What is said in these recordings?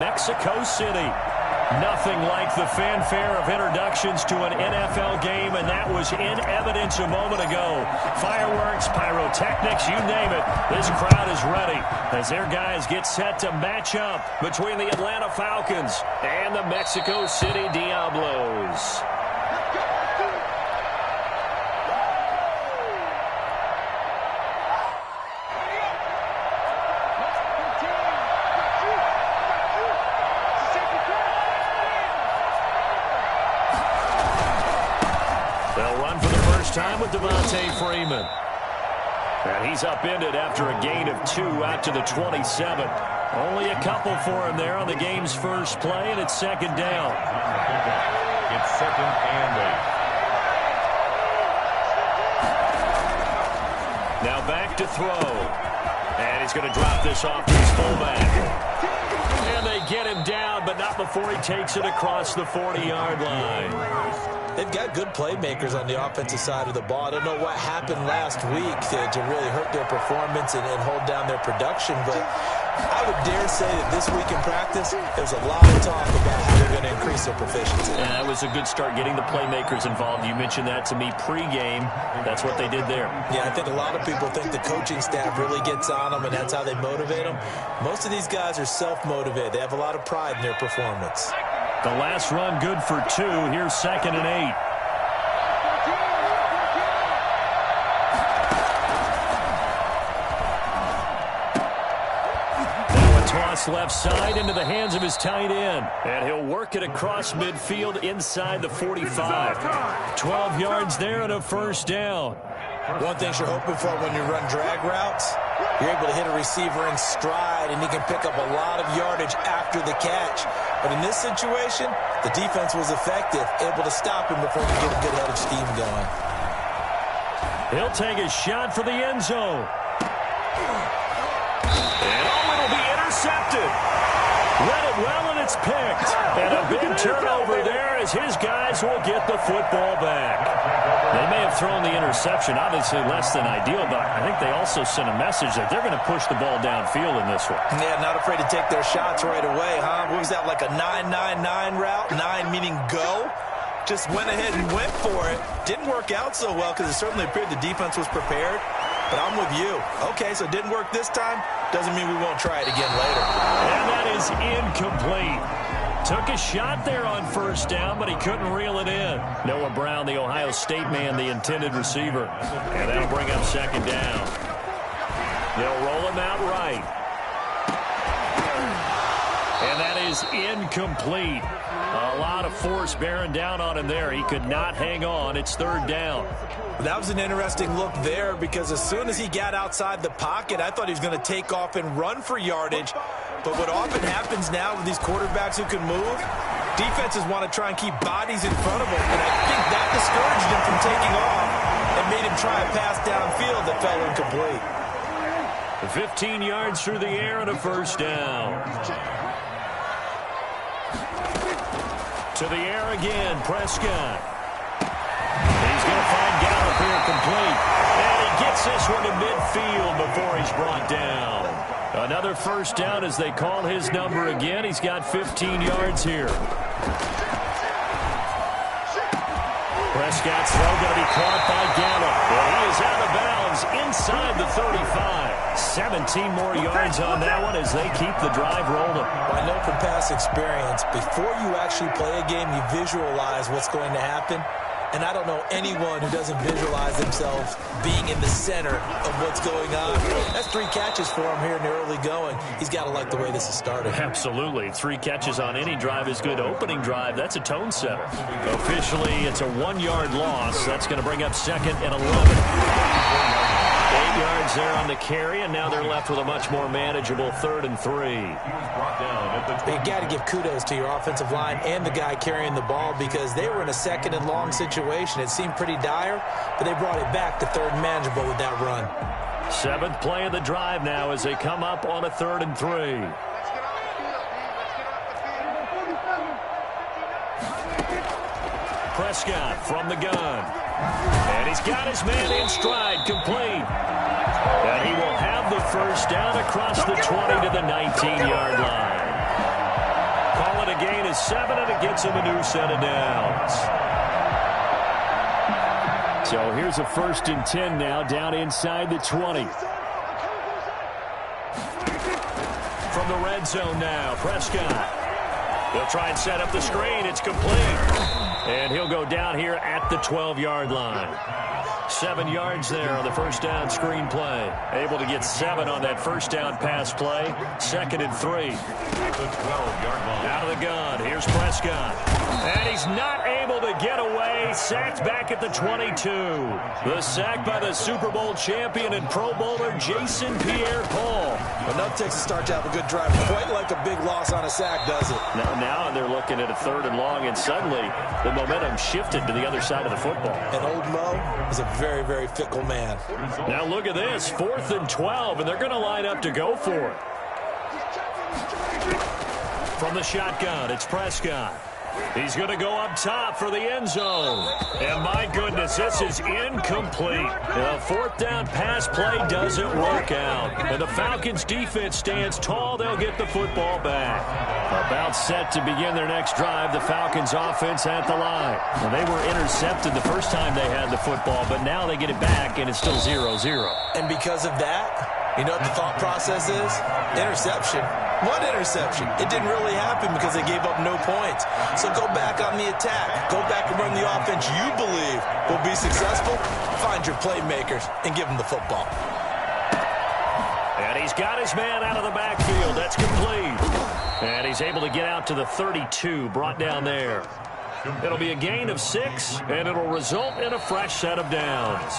Mexico City. Nothing like the fanfare of introductions to an NFL game, and that was in evidence a moment ago. Fireworks, pyrotechnics, you name it. This crowd is ready as their guys get set to match up between the Atlanta Falcons and the Mexico City Diablos. Time with Devontae Freeman. And he's upended after a gain of 2 out to the 27. Only a couple for him there on the game's first play, and it's second down. It's second and 8. Now back to throw. And he's going to drop this off to his fullback. And they get him down, but not before he takes it across the 40-yard line. They've got good playmakers on the offensive side of the ball. I don't know what happened last week to really hurt their performance and hold down their production, but I would dare say that this week in practice, there's a lot of talk about how they're going to increase their proficiency. And that was a good start getting the playmakers involved. You mentioned that to me pregame. That's what they did there. Yeah, I think a lot of people think the coaching staff really gets on them, and that's how they motivate them. Most of these guys are self-motivated. They have a lot of pride in their performance. The last run good for 2. Here's second and 8. Now a toss left side into the hands of his tight end. And he'll work it across midfield inside the 45. 12 yards there and a first down. One thing you're hoping for when you run drag routes, you're able to hit a receiver in stride, and he can pick up a lot of yardage after the catch. But in this situation, the defense was effective, able to stop him before he could get a good head of steam going. He'll take a shot for the end zone. And it'll be intercepted. Read it well, and it's picked. And a big turnover there as his guys will get the football back. They may have thrown the interception, obviously less than ideal, but I think they also sent a message that they're going to push the ball downfield in this one. Yeah, not afraid to take their shots right away, huh? What was that, like a 9-9-9 route? 9 meaning go? Just went ahead and went for it. Didn't work out so well because it certainly appeared the defense was prepared. But I'm with you. Okay, so it didn't work this time. Doesn't mean we won't try it again later. And that is incomplete. Took a shot there on first down, but he couldn't reel it in. Noah Brown, the Ohio State man, the intended receiver. And that'll bring up second down. They'll roll him out right. And that is incomplete. A lot of force bearing down on him there. He could not hang on. It's third down. That was an interesting look there because as soon as he got outside the pocket, I thought he was going to take off and run for yardage. But what often happens now with these quarterbacks who can move, defenses want to try and keep bodies in front of them. And I think that discouraged him from taking off and made him try a pass downfield that fell incomplete. 15 yards through the air and a first down. To the air again, Prescott. He's going to find Gallup here complete. And he gets this one to midfield before he's brought down. Another first down as they call his number again. He's got 15 yards here. Prescott's throw going to be caught by Gallup. And he is out of bounds inside the 35. 17 more yards on that one as they keep the drive rolling. Well, I know from past experience, before you actually play a game, you visualize what's going to happen. And I don't know anyone who doesn't visualize themselves being in the center of what's going on. That's 3 catches for him here in the early going. He's got to like the way this is started. Absolutely. 3 catches on any drive is good. Opening drive, that's a tone setter. Officially, it's a 1-yard loss. That's going to bring up second and 11. 8 yards there on the carry, and now they're left with a much more manageable 3rd and 3. You got to give kudos to your offensive line and the guy carrying the ball because they were in a 2nd and long situation. It seemed pretty dire, but they brought it back to 3rd and manageable with that run. 7th play of the drive now as they come up on a 3rd and 3. Prescott from the gun. And he's got his man in stride, complete. And he will have the first down across the 20 to the 19-yard line. gain of 7, and it gets him a new set of downs. So here's a 1st and 10 now, down inside the 20. From the red zone now, Prescott. He'll try and set up the screen. It's complete. And he'll go down here at the 12-yard line. 7 yards there on the first down screen play. Able to get 7 on that first down pass play. 2nd and 3. The 12-yard line. Out of the gun. Here's Prescott. And he's not able to get away. Sacked back at the 22. The sack by the Super Bowl champion and Pro Bowler Jason Pierre-Paul. Enough takes a start to have a good drive. Quite like a big loss on a sack, does it? Now they're looking at a 3rd and long, and suddenly the momentum shifted to the other side of the football. And old Mo is a very, very fickle man. Now look at this, 4th and 12, and they're going to line up to go for it. From the shotgun, it's Prescott. He's going to go up top for the end zone. And my goodness, this is incomplete. The 4th down pass play doesn't work out. And the Falcons defense stands tall. They'll get the football back. About set to begin their next drive, the Falcons offense at the line. Now, they were intercepted the first time they had the football, but now they get it back, and it's still 0-0. And because of that, you know what the thought process is? Interception. One interception. It didn't really happen because they gave up no points. So go back on the attack. Go back and run the offense you believe will be successful. Find your playmakers and give them the football. And he's got his man out of the backfield. That's complete. And he's able to get out to the 32, brought down there. It'll be a gain of 6, and it'll result in a fresh set of downs.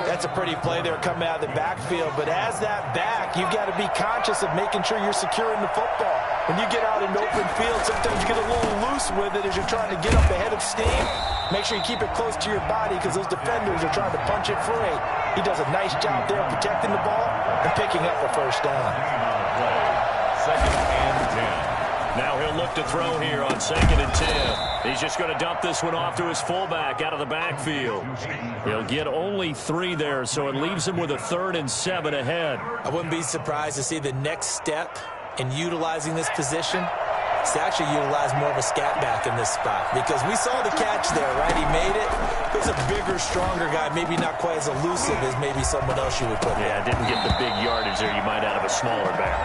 That's a pretty play there coming out of the backfield. But as that back, you've got to be conscious of making sure you're securing the football. When you get out in open field, sometimes you get a little loose with it as you're trying to get up ahead of steam. Make sure you keep it close to your body because those defenders are trying to punch it free. He does a nice job there protecting the ball and picking up the first down. 2nd and 10. Now he'll look to throw here on 2nd and 10. He's just going to dump this one off to his fullback out of the backfield. He'll get only 3 there, so it leaves him with a 3rd and 7 ahead. I wouldn't be surprised to see the next step in utilizing this position is to actually utilize more of a scat back in this spot. Because we saw the catch there, right? He made it. There's a bigger, stronger guy, maybe not quite as elusive as maybe someone else you would put Yeah, didn't get the big yardage there you might out of a smaller back.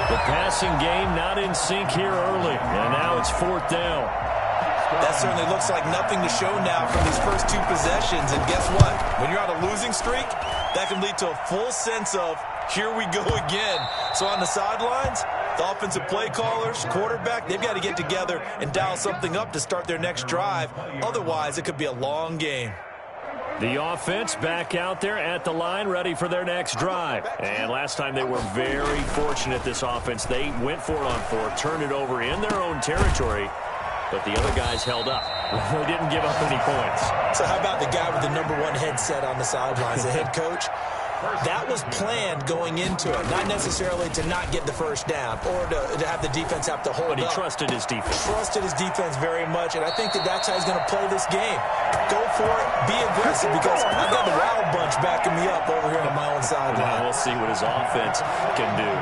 The passing game not in sync here early, and now it's 4th down. That certainly looks like nothing to show now from these first 2 possessions. And guess what? When you're on a losing streak, that can lead to a full sense of, here we go again. So on the sidelines, the offensive play callers, quarterback, they've got to get together and dial something up to start their next drive. Otherwise, it could be a long game. The offense back out there at the line, ready for their next drive. And last time they were very fortunate, this offense. They went for it on 4th, turned it over in their own territory, but the other guys held up. They didn't give up any points. So how about the guy with the #1 headset on the sidelines, the head coach? That was planned going into it, not necessarily to not get the first down or to have the defense have to hold up. But he trusted his defense. Trusted his defense very much, and I think that's how he's going to play this game. Go for it, be aggressive, because I've got the Wild Bunch backing me up over here on my own sideline. Well, we'll see what his offense can do.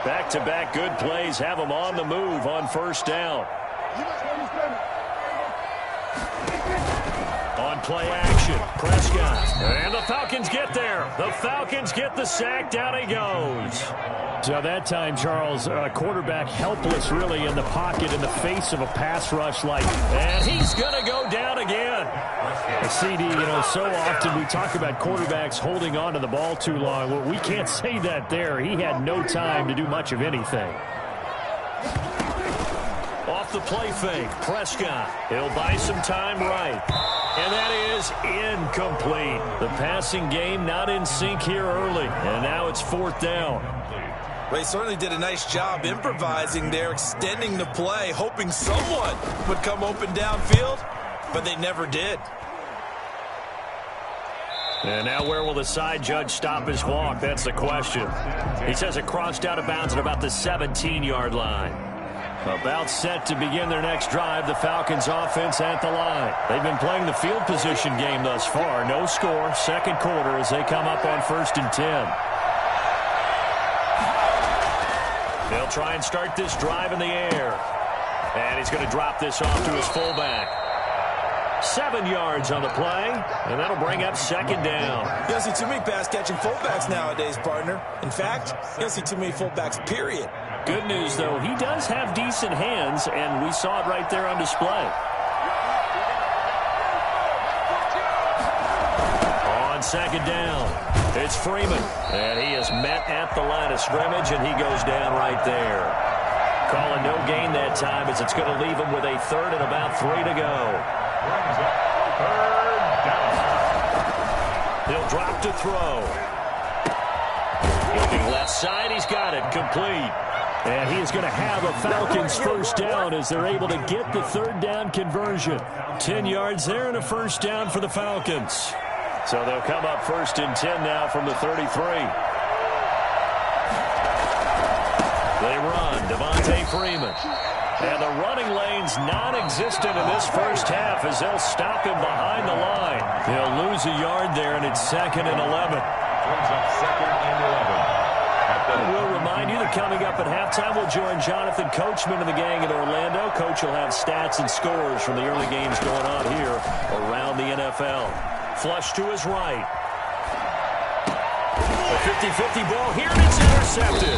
Back-to-back good plays have him on the move on 1st down. On play action, Prescott. And the Falcons get there. The Falcons get the sack. Down he goes. So that time, Charles, quarterback helpless really in the pocket in the face of a pass rush like. And he's going to go down again. CD, so often we talk about quarterbacks holding on to the ball too long. Well, we can't say that there. He had no time to do much of anything. Off the play fake, Prescott. He'll buy some time right. And that is incomplete. The passing game not in sync here early. And now it's 4th down. Well, he certainly did a nice job improvising there, extending the play, hoping someone would come open downfield, but they never did. And now where will the side judge stop his walk? That's the question. He says it crossed out of bounds at about the 17-yard line. About set to begin their next drive, the Falcons offense at the line. They've been playing the field position game thus far. No score, 2nd quarter as they come up on 1st and 10. They'll try and start this drive in the air. And he's going to drop this off to his fullback. 7 yards on the play, and that'll bring up second down. You don't see too many pass-catching fullbacks nowadays, partner. In fact, you don't see too many fullbacks, period. Good news, though, he does have decent hands, and we saw it right there on display. On second down, it's Freeman, and he is met at the line of scrimmage, and he goes down right there. Calling no gain that time as it's going to leave him with a third and about 3 to go. Third down. He'll drop to throw. Looking left side, he's got it, complete. And he is going to have a Falcons first down as they're able to get the third down conversion. 10 yards there and a first down for the Falcons. So they'll come up first and 10 now from the 33. They run, Devontae Freeman. And the running lane's non-existent in this first half as they'll stop him behind the line. He'll lose a yard there, and it's second and 11. Brings up second and 11. We'll remind you that coming up at halftime, we'll join Jonathan Coachman and the gang in Orlando. Coach will have stats and scores from the early games going on here around the NFL. Flush to his right. A 50-50 ball here, and it's intercepted.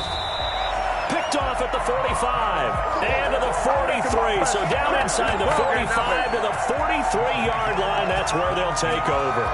Picked off at the 45 and to the 43. So down inside the 45 to the 43-yard line. That's where they'll take over.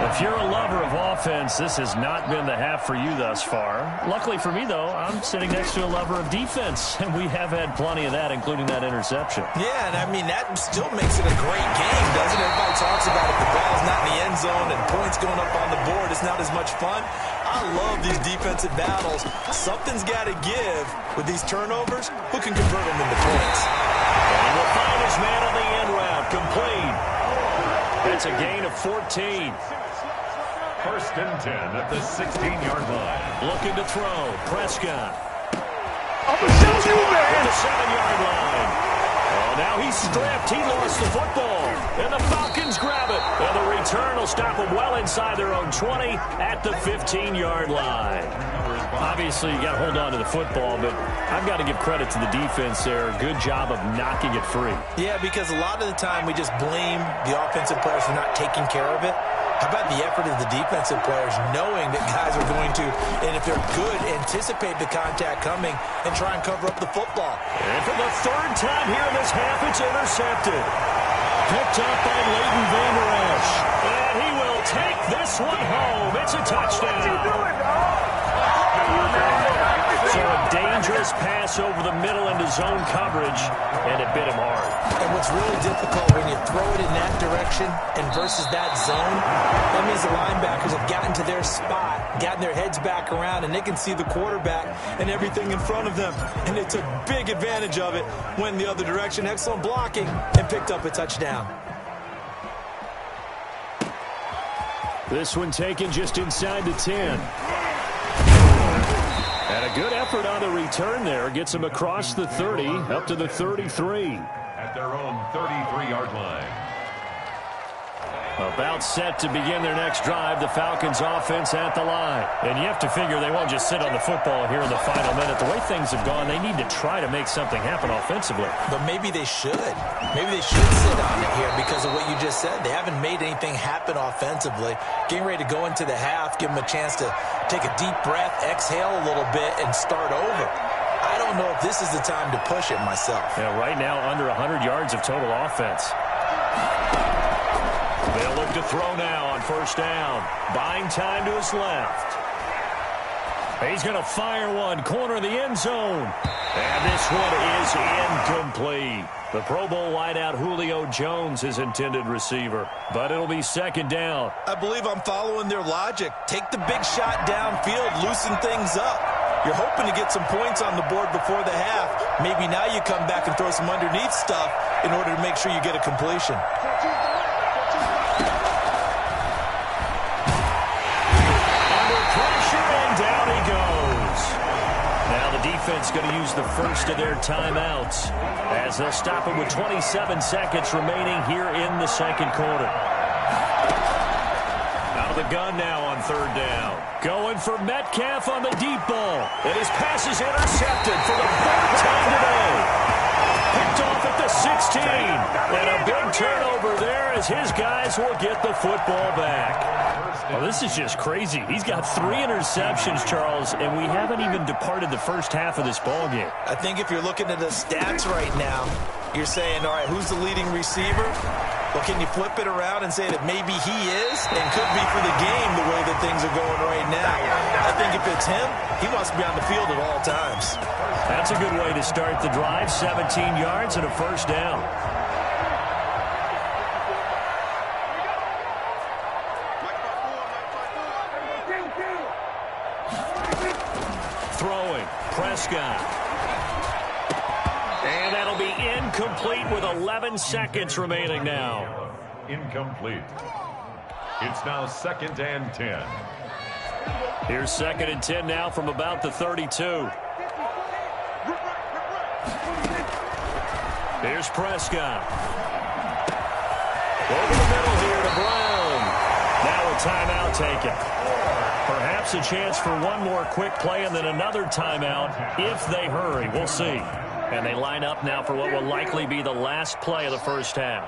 If you're a lover of offense, this has not been the half for you thus far. Luckily for me, though, I'm sitting next to a lover of defense, and we have had plenty of that, including that interception. Yeah, and I mean, that still makes it a great game, doesn't it? Everybody talks about if the ball's not in the end zone and points going up on the board, it's not as much fun. I love these defensive battles. Something's got to give with these turnovers. Who can convert them into points? And we'll find his man on the end route, complete. That's a gain of 14. First and 10 at the 16-yard line. Looking to throw. Prescott. Up the 7-yard line. Oh, now he's stripped. He lost the football. And the Falcons grab it. And the return will stop them well inside their own 20 at the 15-yard line. Obviously, you got to hold on to the football, but I've got to give credit to the defense there. Good job of knocking it free. Yeah, because a lot of the time we just blame the offensive players for not taking care of it. How about the effort of the defensive players knowing that guys are going to, and if they're good, anticipate the contact coming and try and cover up the football. And for the third time here in this half, it's intercepted. Picked up by Leighton Vander Esch. And he will take this one home. It's a touchdown. So a dangerous pass over the middle into zone coverage, and it bit him hard. And what's really difficult when you throw it in that direction and versus that zone, that means the linebackers have gotten to their spot, gotten their heads back around, and they can see the quarterback and everything in front of them. And they took big advantage of it, went the other direction, excellent blocking, and picked up a touchdown. This one taken just inside the 10. And a good effort on the return there. Gets him across the 30, up to the 33. At their own 33-yard line. About set to begin their next drive, the Falcons offense at the line. And you have to figure they won't just sit on the football here in the final minute. The way things have gone, they need to try to make something happen offensively. But maybe they should. Maybe they should sit on it here because of what you just said. They haven't made anything happen offensively. Getting ready to go into the half, give them a chance to take a deep breath, exhale a little bit, and start over. I don't know if this is the time to push it myself. Yeah, right now under 100 yards of total offense. They'll look to throw now on first down. Buying time to his left. He's going to fire one. Corner of the end zone. And this one is incomplete. The Pro Bowl wideout Julio Jones is intended receiver. But it'll be second down. I believe I'm following their logic. Take the big shot downfield. Loosen things up. You're hoping to get some points on the board before the half. Maybe now you come back and throw some underneath stuff in order to make sure you get a completion. Defense going to use the first of their timeouts as they'll stop him with 27 seconds remaining here in the second quarter. Out of the gun now on third down. Going for Metcalf on the deep ball. And his pass is intercepted for the third time today. Picked off at the 16. And a big turnover there as his guys will get the football back. Well, this is just crazy. He's got 3 interceptions, Charles, and we haven't even departed the first half of this ball game. I think if you're looking at the stats right now, you're saying, all right, who's the leading receiver? Well, can you flip it around and say that maybe he is and could be for the game the way that things are going right now? I think if it's him, he wants to be on the field at all times. That's a good way to start the drive. 17 yards and a first down. Throwing, Prescott. And that'll be incomplete with 11 seconds remaining now. Incomplete. It's now 2nd and 10. Here's 2nd and 10 now from about the 32. Here's Prescott. Over the middle here to Brown. Now a timeout taken. Perhaps a chance for one more quick play and then another timeout if they hurry. We'll see. And they line up now for what will likely be the last play of the first half.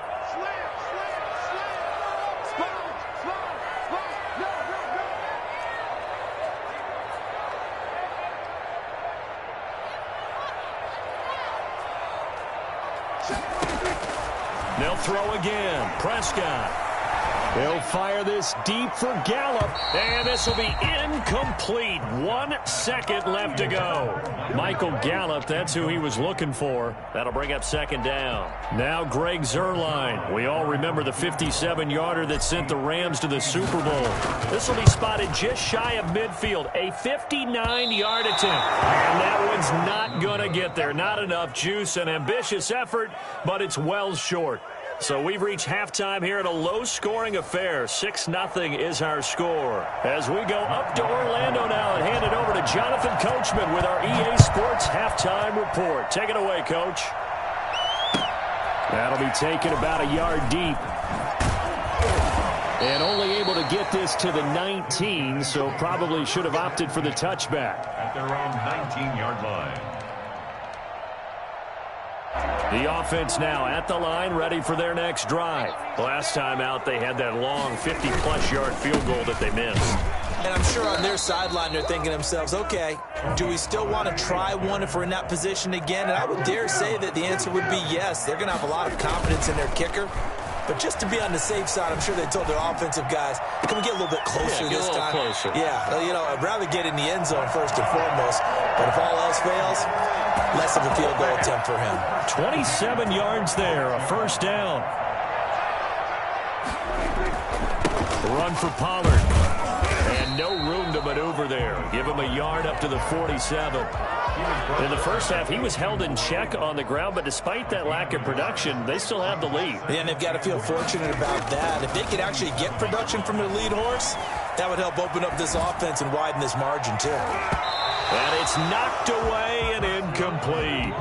They'll throw again. Prescott. They'll fire this deep for Gallup. And this will be incomplete. 1 second left to go. Michael Gallup, that's who he was looking for. That'll bring up 2nd down. Now Greg Zuerlein. We all remember the 57-yarder that sent the Rams to the Super Bowl. This will be spotted just shy of midfield. A 59-yard attempt. And that one's not going to get there. Not enough juice. An ambitious effort, but it's well short. So we've reached halftime here at a low-scoring affair. 6-0 is our score. As we go up to Orlando now and hand it over to Jonathan Coachman with our EA Sports Halftime Report. Take it away, Coach. That'll be taken about a yard deep. And only able to get this to the 19, so probably should have opted for the touchback. At their own 19-yard line. The offense now at the line, ready for their next drive. Last time out, they had that long 50-plus yard field goal that they missed. And I'm sure on their sideline, they're thinking to themselves, okay, do we still want to try one if we're in that position again? And I would dare say that the answer would be yes. They're going to have a lot of confidence in their kicker. But just to be on the safe side, I'm sure they told their offensive guys, can we get a little bit closer this time? Closer. Yeah, you know, I'd rather get in the end zone first and foremost. But if all else fails, less of a field goal attempt for him. 27 yards there, a first down. Run for Pollard. And no room to maneuver there. Give him a yard up to the 47. In the first half, he was held in check on the ground, but despite that lack of production, they still have the lead. Yeah, and they've got to feel fortunate about that. If they could actually get production from their lead horse, that would help open up this offense and widen this margin, too. And it's knocked away and incomplete.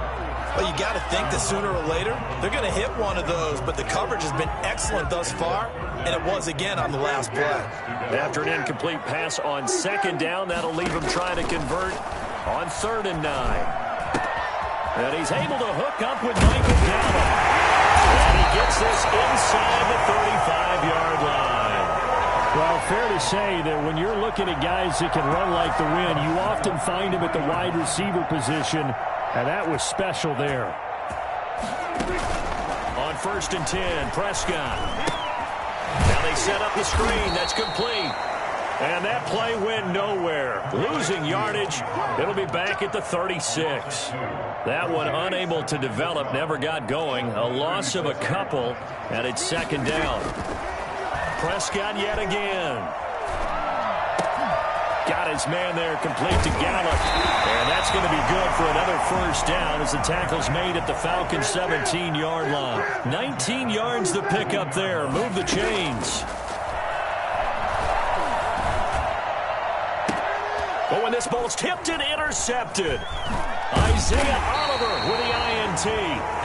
Well, you got to think that sooner or later, they're going to hit one of those, but the coverage has been excellent thus far, and it was again on the last play. After an incomplete pass on 2nd down, that'll leave him trying to convert on 3rd and 9. And he's able to hook up with Michael Gallup. And he gets this inside the 35-yard line. Well, fair to say that when you're looking at guys that can run like the wind, you often find them at the wide receiver position, and that was special there. On 1st and 10, Prescott. Now they set up the screen. That's complete. And that play went nowhere. Losing yardage. It'll be back at the 36. That one unable to develop, never got going. A loss of a couple, and it's 2nd down. Prescott yet again. Got his man there, complete to Gallup. And that's going to be good for another first down as the tackle's made at the Falcons' 17-yard line. 19 yards to pick up there. Move the chains. But when this ball's tipped and intercepted. Isaiah Oliver with the INT.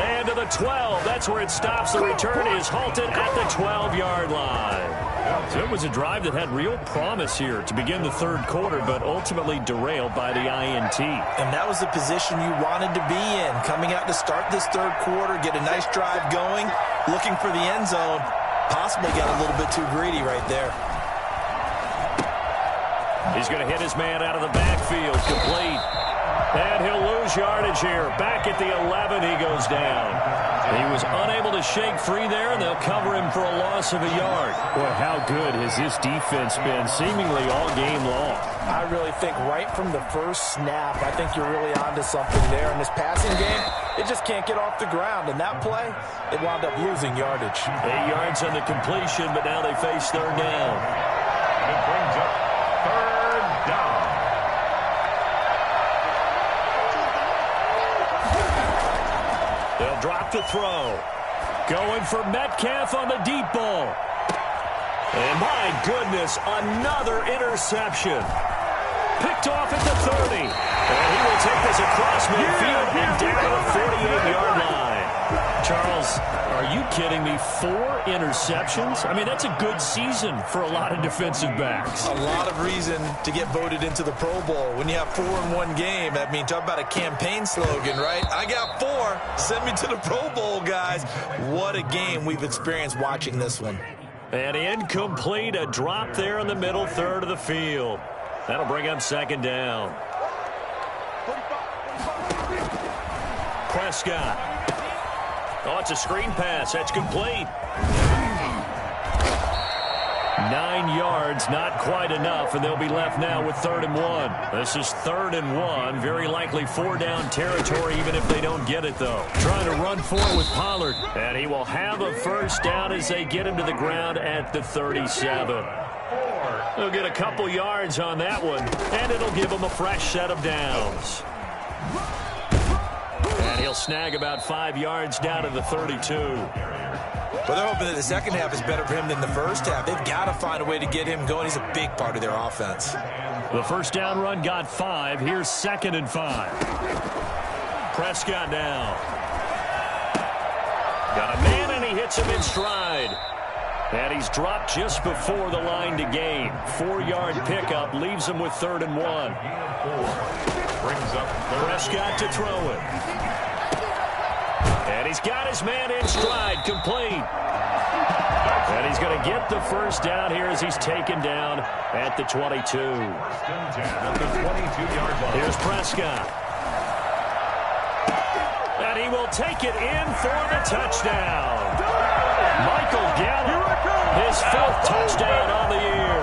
And to the 12. That's where it stops. The return is halted at the 12-yard line. So it was a drive that had real promise here to begin the third quarter, but ultimately derailed by the INT. And that was the position you wanted to be in. Coming out to start this third quarter, get a nice drive going, looking for the end zone. Possibly got a little bit too greedy right there. He's going to hit his man out of the backfield. Complete. And he'll lose yardage here. Back at the 11, he goes down. He was unable to shake free there, and they'll cover him for a loss of a yard. Boy, how good has this defense been seemingly all game long? I really think right from the first snap, I think you're really onto something there. In this passing game, it just can't get off the ground. And that play, it wound up losing yardage. 8 yards on the completion, but now they face third down. It brings up third down. They'll drop the throw. Going for Metcalf on the deep ball. And my goodness, another interception. Picked off at the 30. And he will take this across midfield and down to the 48-yard line. Charles, are you kidding me? 4 interceptions? I mean, that's a good season for a lot of defensive backs. A lot of reason to get voted into the Pro Bowl. When you have 4 in one game, I mean, talk about a campaign slogan, right? I got 4. Send me to the Pro Bowl, guys. What a game we've experienced watching this one. And incomplete, a drop there in the middle third of the field. That'll bring up second down. Prescott. Oh, it's a screen pass. That's complete. 9 yards, not quite enough, and they'll be left now with 3rd and 1. This is 3rd and 1. Very likely 4-down territory, even if they don't get it, though. Trying to run for it with Pollard. And he will have a first down as they get him to the ground at the 37. They'll get a couple yards on that one, and it'll give them a fresh set of downs. And he'll snag about 5 yards down to the 32. But they're hoping that the second half is better for him than the first half. They've got to find a way to get him going. He's a big part of their offense. The first down run got 5. Here's 2nd and 5. Prescott now. Got a man, and he hits him in stride. And he's dropped just before the line to gain. 4-yard pickup leaves him with 3rd and 1. Brings up Prescott to throw it. And he's got his man in stride, complete. And he's going to get the first down here as he's taken down at the 22. First and 10 at the 22-yard line. Here's Prescott. And he will take it in for the touchdown. Michael Gallup, his 4th touchdown on the year.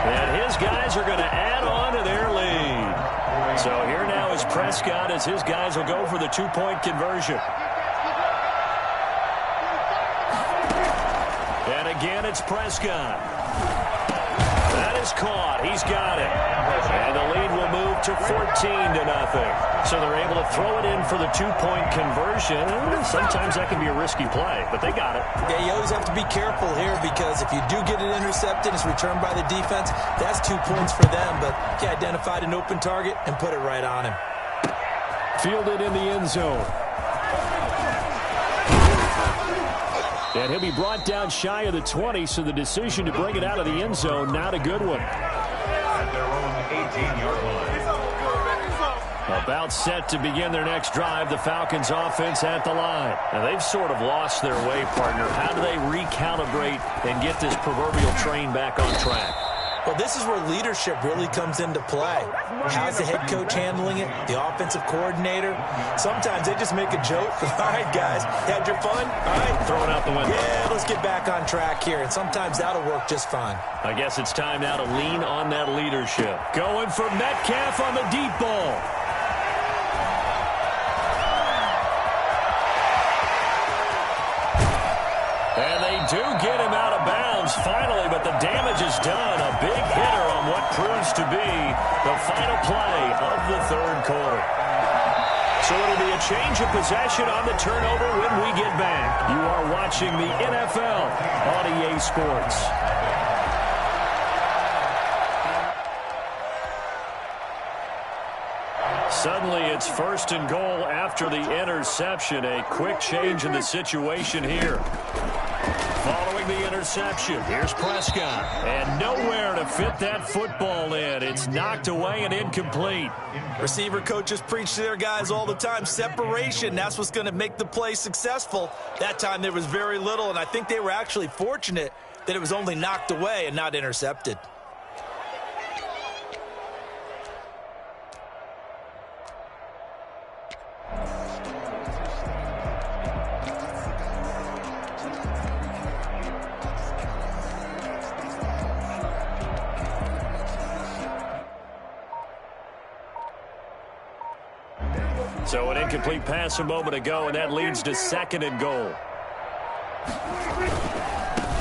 And his guys are going to add on to their lead. So here now is Prescott as his guys will go for the 2-point conversion. And again, it's Prescott. That is caught. He's got it. And the lead will move to 14-0. So they're able to throw it in for the 2-point conversion. Sometimes that can be a risky play, but they got it. Yeah, you always have to be careful here because if you do get it intercepted, it's returned by the defense. That's 2 points for them, but he identified an open target and put it right on him. Fielded in the end zone. And he'll be brought down shy of the 20, so the decision to bring it out of the end zone, not a good one. At their own 18-yard line. About set to begin their next drive, the Falcons offense at the line. Now, they've sort of lost their way, partner. How do they recalibrate and get this proverbial train back on track? Well, this is where leadership really comes into play. How's the head coach handling it? The offensive coordinator? Sometimes they just make a joke. All right, guys, had your fun? All right. Throw it out the window. Yeah, let's get back on track here. And sometimes that'll work just fine. I guess it's time now to lean on that leadership. Going for Metcalf on the deep ball. And they do get him out of bounds finally, but the damage is done. A big hitter on what proves to be the final play of the third quarter. So it'll be a change of possession on the turnover when we get back. You are watching the NFL on EA Sports. Suddenly it's 1st and goal after the interception. A quick change in the situation here. Following the interception, here's Prescott. And nowhere to fit that football in. It's knocked away and incomplete. Receiver coaches preach to their guys all the time. Separation, that's what's going to make the play successful. That time there was very little, and I think they were actually fortunate that it was only knocked away and not intercepted. So an incomplete pass a moment ago, and that leads to 2nd and goal.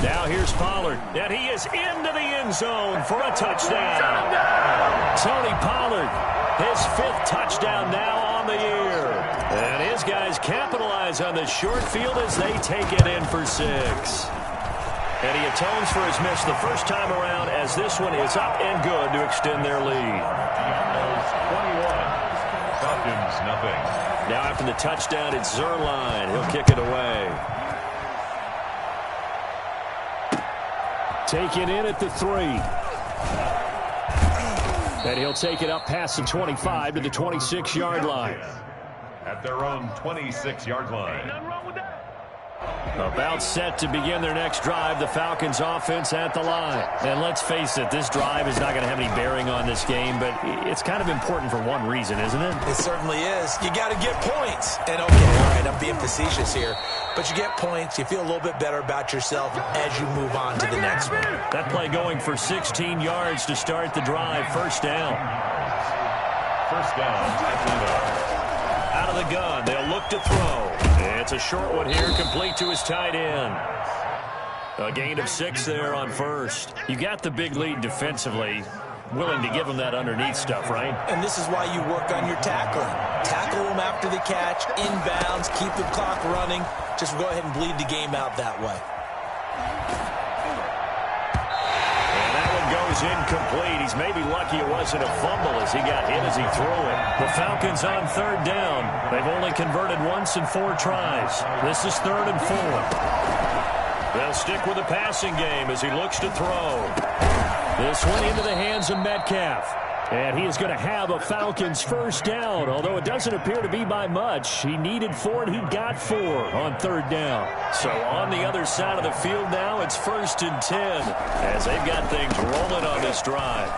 Now here's Pollard, and he is into the end zone for a touchdown. Tony Pollard, his 5th touchdown now on the year. And his guys capitalize on the short field as they take it in for 6. And he atones for his miss the first time around, as this one is up and good to extend their lead. 21. Falcons, nothing. Now after the touchdown, it's Zuerlein. He'll kick it away. Take it in at the 3. And he'll take it up past the 25 to the 26-yard line. At their own 26-yard line. About set to begin their next drive, the Falcons offense at the line. And let's face it, this drive is not going to have any bearing on this game, but it's kind of important for one reason, isn't it? It certainly is. You got to get points. And okay, all right, I'm being facetious here, but you get points, you feel a little bit better about yourself as you move on to the next one. That play going for 16 yards to start the drive. 1st down. 1st down, Atlanta. Out of the gun, they'll look to throw. It's a short one here, complete to his tight end. A gain of 6 there on 1st. You got the big lead defensively, willing to give them that underneath stuff, right? And this is why you work on your tackling. Tackle them after the catch, inbounds, keep the clock running. Just go ahead and bleed the game out that way. Incomplete. He's maybe lucky it wasn't a fumble as he got hit as he threw it. The Falcons on 3rd down. They've only converted once in 4 tries. This is 3rd and 4. They'll stick with the passing game as he looks to throw. This one into the hands of Metcalf. And he is going to have a Falcons 1st down, although it doesn't appear to be by much. He needed 4, and he got 4 on 3rd down. So on the other side of the field now, it's 1st and 10, as they've got things rolling on this drive.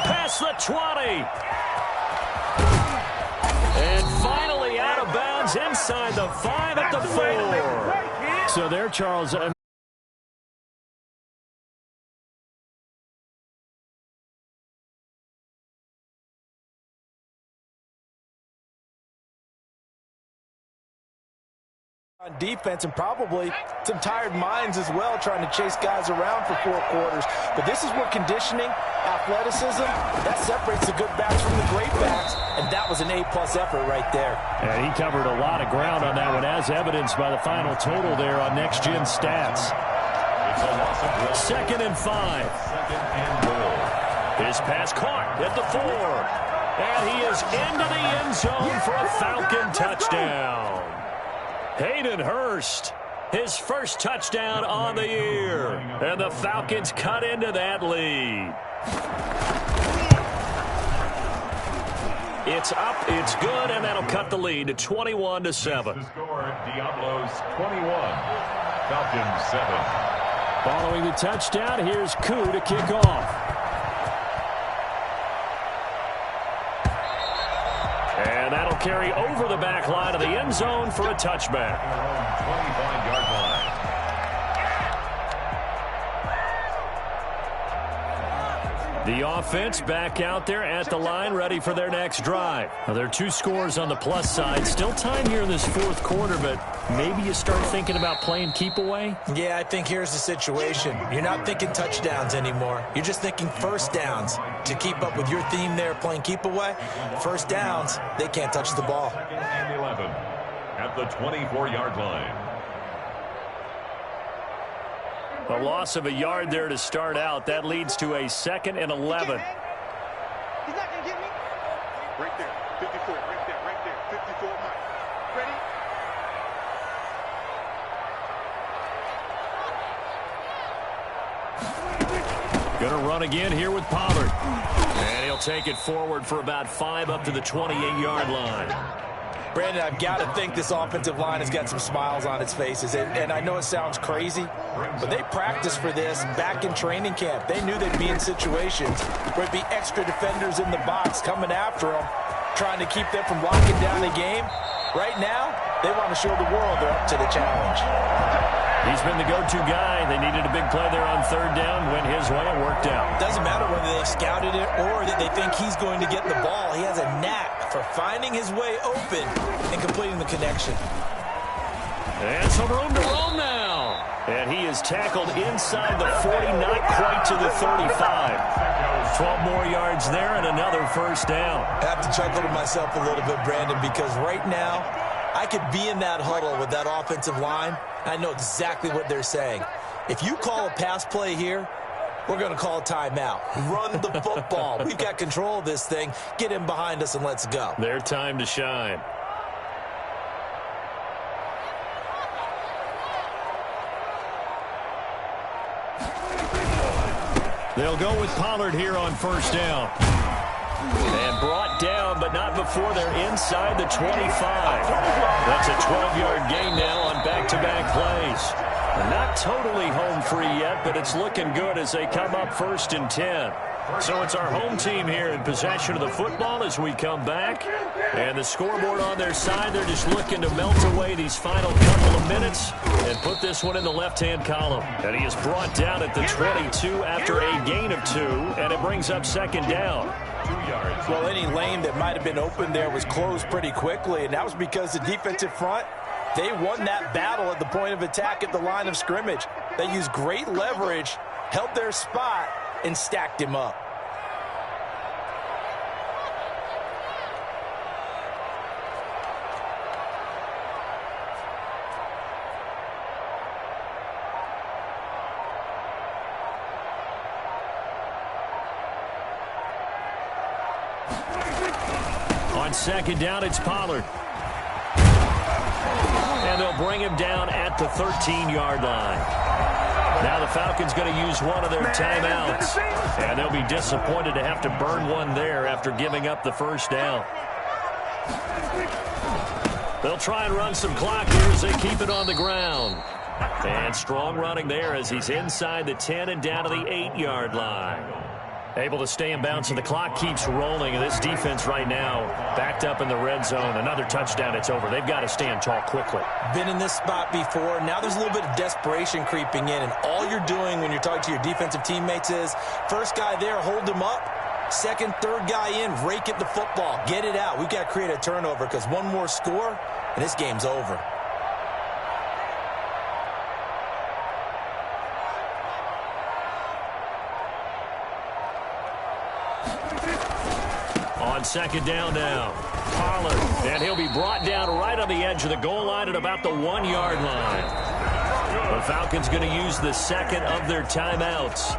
Past the 20. And finally out of bounds inside the 5 at the 4. So there, Charles, on defense, and probably some tired minds as well, trying to chase guys around for 4 quarters. But this is where conditioning, athleticism, that separates the good backs from the great backs, and that was an A-plus effort right there. And he covered a lot of ground on that one, as evidenced by the final total there on Next Gen Stats. 2nd and 5. 2nd and goal. His pass caught at the 4. And he is into the end zone for a Falcon touchdown. Hayden Hurst, his 1st touchdown on the year. And the Falcons cut into that lead. It's up, it's good, and that'll cut the lead to 21-7. The score, Diablos 21, Falcons 7. Following the touchdown, here's Koo to kick off. And that'll carry over the back line of the end zone for a touchback. 25-yard line. The offense back out there at the line, ready for their next drive. Now, there are 2 scores on the plus side. Still time here in this 4th quarter, but maybe you start thinking about playing keep away? Yeah, I think here's the situation. You're not thinking touchdowns anymore. You're just thinking 1st downs. To keep up with your theme there, playing keep away, 1st downs, they can't touch the ball. 2nd and 11 at the 24-yard line. A loss of a yard there to start out. That leads to a 2nd and 11. Right there, 54, right there, 54, Mike. Ready? Going to run again here with Pollard. And he'll take it forward for about 5 up to the 28-yard line. Brandon, I've got to think this offensive line has got some smiles on its faces. And I know it sounds crazy, but they practiced for this back in training camp. They knew they'd be in situations where it'd be extra defenders in the box coming after them, trying to keep them from locking down the game. Right now, they want to show the world they're up to the challenge. He's been the go-to guy. They needed a big play there on 3rd down. Went his way. It worked out. Doesn't matter whether they've scouted it or that they think he's going to get the ball. He has a knack for finding his way open and completing the connection. And some room to roam now. And he is tackled inside the 40, not quite to the 35. 12 more yards there and another first down. I have to chuckle to myself a little bit, Brandon, because right now I could be in that huddle with that offensive line. I know exactly what they're saying. If you call a pass play here, we're going to call a timeout. Run the football. We've got control of this thing. Get him behind us and let's go. Their time to shine. They'll go with Pollard here on 1st down. And brought down, but not before they're inside the 25. That's a 12-yard gain now on back-to-back plays. Not totally home free yet, but it's looking good as they come up 1st and 10. So it's our home team here in possession of the football as we come back. And the scoreboard on their side, they're just looking to melt away these final couple of minutes and put this one in the left-hand column. And he is brought down at the 22 after a gain of 2, and it brings up 2nd down. 2 yards. Well, any lane that might have been open there was closed pretty quickly, and that was because the defensive front, they won that battle at the point of attack at the line of scrimmage. They used great leverage, held their spot, and stacked him up. On 2nd down, it's Pollard. And they'll bring him down at the 13-yard line. Now the Falcons going to use one of their timeouts. And they'll be disappointed to have to burn one there after giving up the first down. They'll try and run some clock here as they keep it on the ground. And strong running there as he's inside the 10 and down to the 8-yard line. Able to stay in bounds, and the clock keeps rolling. And this defense right now backed up in the red zone. Another touchdown, it's over. They've got to stand tall quickly. Been in this spot before. Now there's a little bit of desperation creeping in. And all you're doing when you're talking to your defensive teammates is, first guy there, hold him up. Second, third guy in, rake at the football. Get it out. We've got to create a turnover because one more score, and this game's over. On 2nd down now, Pollard, and he'll be brought down right on the edge of the goal line at about the 1-yard line. The Falcons going to use the 2nd of their timeouts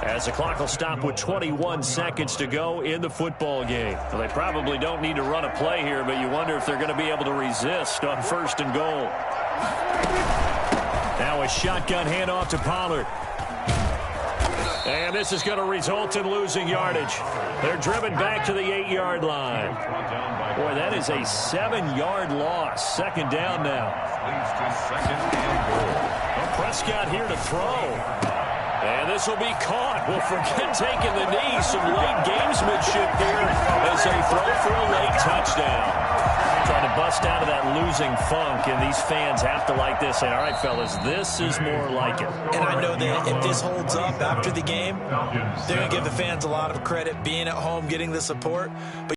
as the clock will stop with 21 seconds to go in the football game. Well, they probably don't need to run a play here, but you wonder if they're going to be able to resist on 1st and goal. Now a shotgun handoff to Pollard. And this is going to result in losing yardage. They're driven back to the 8-yard line. Boy, that is a 7-yard loss. 2nd down now. Leads to 2nd and goal. Well, Prescott here to throw. And this will be caught. Well, forget taking the knee. Some late gamesmanship there as they throw for a late touchdown. Trying to bust out of that losing funk, and these fans have to like this. And all right, fellas, this is more like it. And I know that if this holds up after the game, they're going to give the fans a lot of credit being at home, getting the support. But